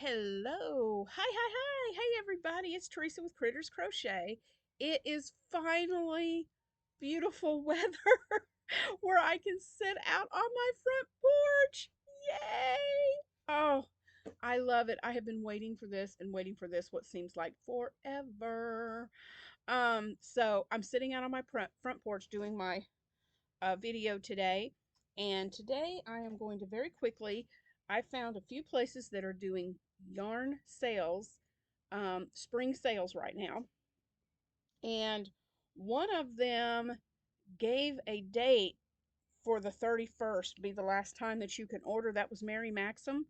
Hello. Hi. Hey, everybody. It's Teresa with Critters Crochet. It is finally beautiful weather where I can sit out on my front porch. Yay! Oh, I love it. I have been waiting for this and waiting for this what seems like forever. So I'm sitting out on my front porch doing my video today. And today I am going to very quickly, I found a few places that are doing yarn sales, spring sales right now. And one of them gave a date for the 31st, be the last time that you can order. That was Mary Maxim.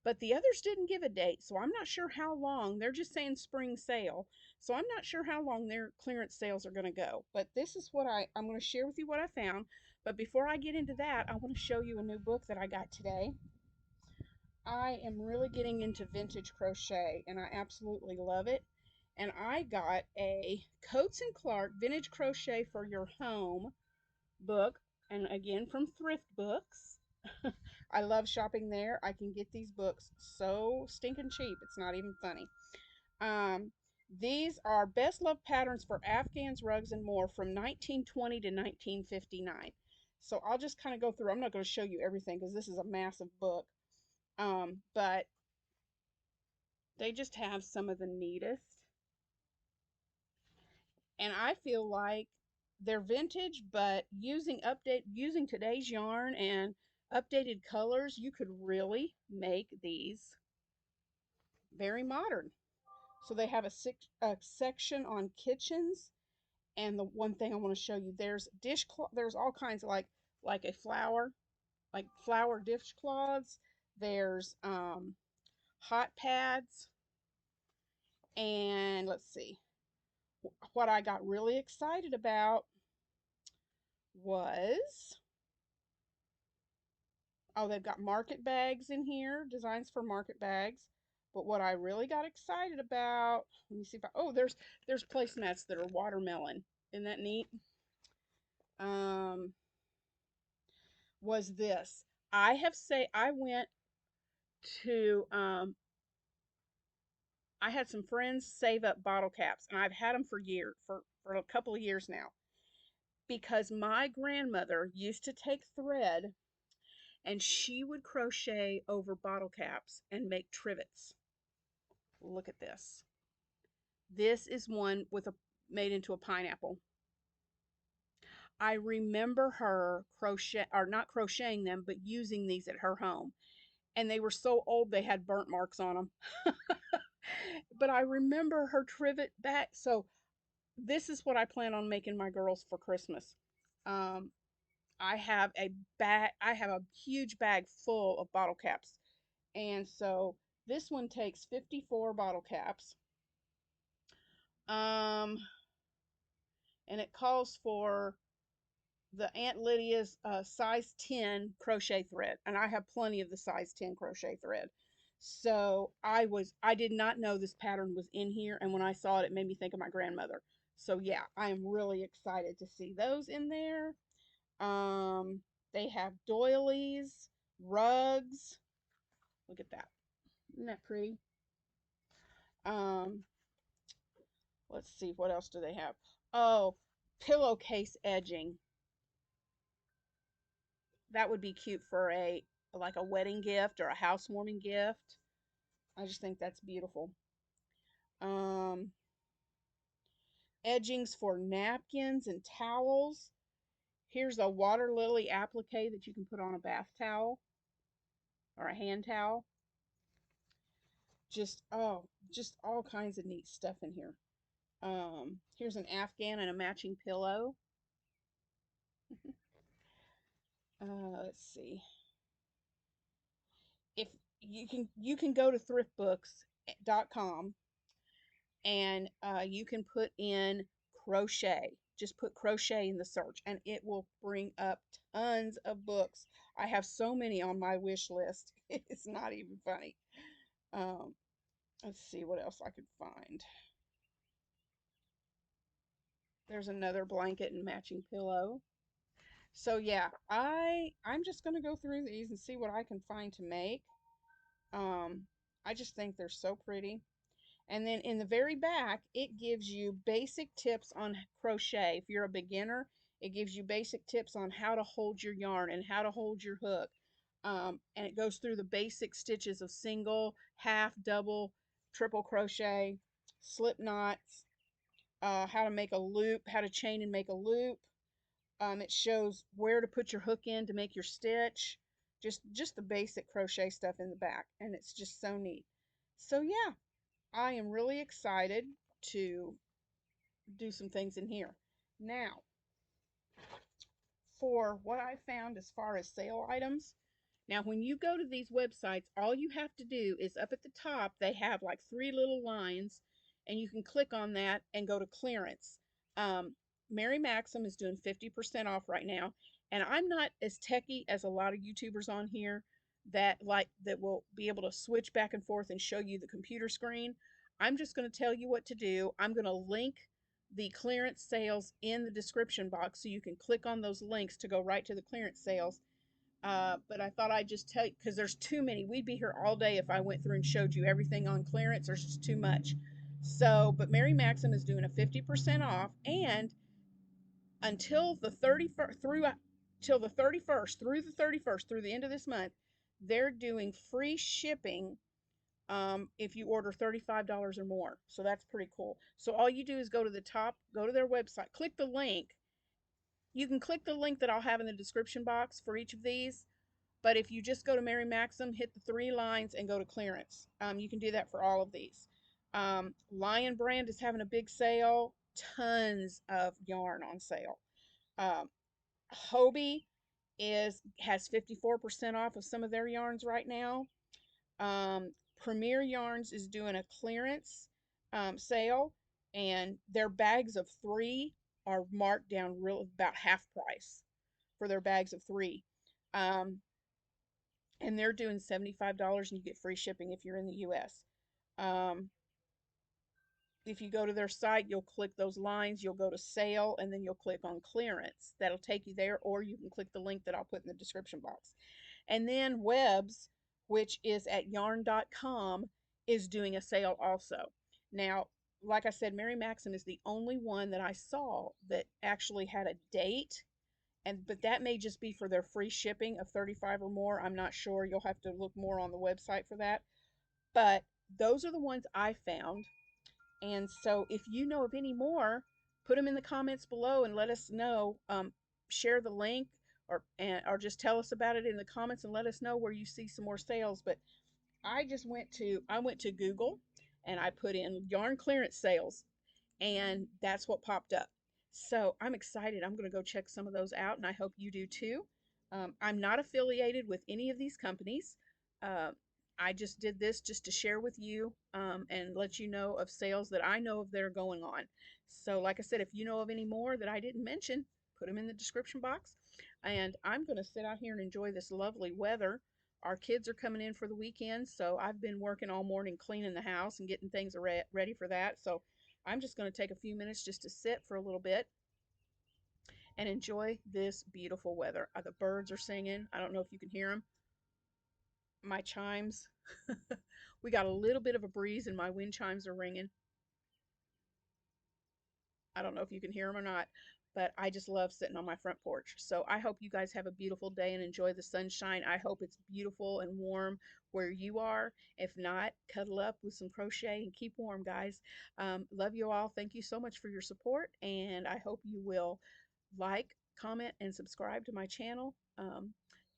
But the others didn't give a date, so I'm not sure how long. They're just saying spring sale. So I'm not sure how long their clearance sales are going to go. But this is what I'm going to share with you what I found. But before I get into that, I want to show you a new book that I got today. I am really getting into vintage crochet, and I absolutely love it. And I got a Coates and Clark Vintage Crochet for Your Home book, and again from Thrift Books. I love shopping there. I can get these books so stinking cheap. It's not even funny. Um, these are best love patterns for Afghans, rugs, and more from 1920 to 1959. So I'll just kind of go through. I'm not going to show you everything because this is a massive book. But they just have some of the neatest. And I feel like they're vintage, but using today's yarn and updated colors, you could really make these very modern. So they have a section on kitchens, and the one thing I want to show you, there's all kinds of like a flower dishcloths. There's hot pads, and let's see. What I got really excited about was, oh, they've got market bags in here, designs for market bags. But what I really got excited about, let me see if oh, there's placemats that are watermelon. Isn't that neat? Um, was this. I went to I had some friends save up bottle caps, and I've had them for years, for a couple of years now, because my grandmother used to take thread and she would crochet over bottle caps and make trivets. Look at this. This is one with a made into a pineapple. I remember her not crocheting them, but using these at her home. And they were so old they had burnt marks on them. But I remember her trivet back. So this is what I plan on making my girls for Christmas. Um, I have a huge bag full of bottle caps. And so this one takes 54 bottle caps. Um, and it calls for the Aunt Lydia's size 10 crochet thread. And I have plenty of the size 10 crochet thread. So I did not know this pattern was in here. And when I saw it, it made me think of my grandmother. So yeah, I am really excited to see those in there. Um, they have doilies, rugs. Look at that. Isn't that pretty? Um, let's see, what else do they have? Oh, pillowcase edging. That would be cute for like a wedding gift or a housewarming gift. I just think that's beautiful. Um, Edgings for napkins and towels. Here's a water lily applique that you can put on a bath towel or a hand towel. Just just all kinds of neat stuff in here. Here's an Afghan and a matching pillow. Let's see. If you can go to thriftbooks.com, and you can put in crochet. Just put crochet in the search and it will bring up tons of books. I have so many on my wish list. It's not even funny. Um, let's see what else I could find. There's another blanket and matching pillow. So yeah, I'm just gonna go through these and see what I can find to make. Um, I just think they're so pretty. And then in the very back, it gives you basic tips on crochet. If you're a beginner, it gives you basic tips on how to hold your yarn and how to hold your hook. And it goes through the basic stitches of single, half, double, triple crochet, slip knots, how to make a loop, how to chain and make a loop. It shows where to put your hook in to make your stitch. Just the basic crochet stuff in the back, and it's just so neat. So yeah, I am really excited to do some things in here. Now, for what I found as far as sale items, now when you go to these websites, all you have to do is up at the top, they have like three little lines, and you can click on that and go to clearance. Um, Mary Maxim is doing 50% off right now, and I'm not as techy as a lot of YouTubers on here that will be able to switch back and forth and show you the computer screen. I'm just going to tell you what to do. I'm going to link the clearance sales in the description box so you can click on those links to go right to the clearance sales. But I thought I'd just tell you because there's too many. We'd be here all day if I went through and showed you everything on clearance. There's just too much. So, but Mary Maxim is doing a 50% off, and until the 31st till the 31st through the 31st through the end of this month, they're doing free shipping if you order $35 or more. So that's pretty cool. So all you do is go to the top, go to their website, click the link. You can click the link that I'll have in the description box for each of these. But if you just go to Mary Maxim, hit the three lines and go to clearance. You can do that for all of these. Lion Brand is having a big sale. Tons of yarn on sale. Um, Hobie has 54% off of some of their yarns right now. Premier Yarns is doing a clearance sale, and their bags of three are marked down real about half price for their bags of three. Um, and they're doing $75 and you get free shipping if you're in the US. Um, if you go to their site, you'll click those lines, you'll go to sale, and then you'll click on clearance. That'll take you there, or you can click the link that I'll put in the description box. And then Webs, which is at yarn.com, is doing a sale also. Now, like I said, Mary Maxim is the only one that I saw that actually had a date, and but that may just be for their free shipping of 35 or more. I'm not sure. You'll have to look more on the website for that. But those are the ones I found. And so if you know of any more, put them in the comments below and let us know. Share the link or just tell us about it in the comments and let us know where you see some more sales. But I went to Google and I put in yarn clearance sales, and that's what popped up. So I'm excited. I'm going to go check some of those out, and I hope you do too. I'm not affiliated with any of these companies. Uh, I just did this just to share with you and let you know of sales that I know of that are going on. So, like I said, if you know of any more that I didn't mention, put them in the description box. And I'm going to sit out here and enjoy this lovely weather. Our kids are coming in for the weekend, so I've been working all morning cleaning the house and getting things ready for that. So I'm just going to take a few minutes just to sit for a little bit and enjoy this beautiful weather. The birds are singing. I don't know if you can hear them. My chimes. We got a little bit of a breeze and my wind chimes are ringing. I don't know if you can hear them or not, but I just love sitting on my front porch. So I hope you guys have a beautiful day and enjoy the sunshine. I hope it's beautiful and warm where you are. If not, cuddle up with some crochet and keep warm, guys. Love you all. Thank you so much for your support, and I hope you will like, comment, and subscribe to my channel.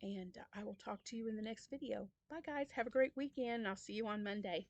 And I will talk to you in the next video. Bye, guys. Have a great weekend, and I'll see you on Monday.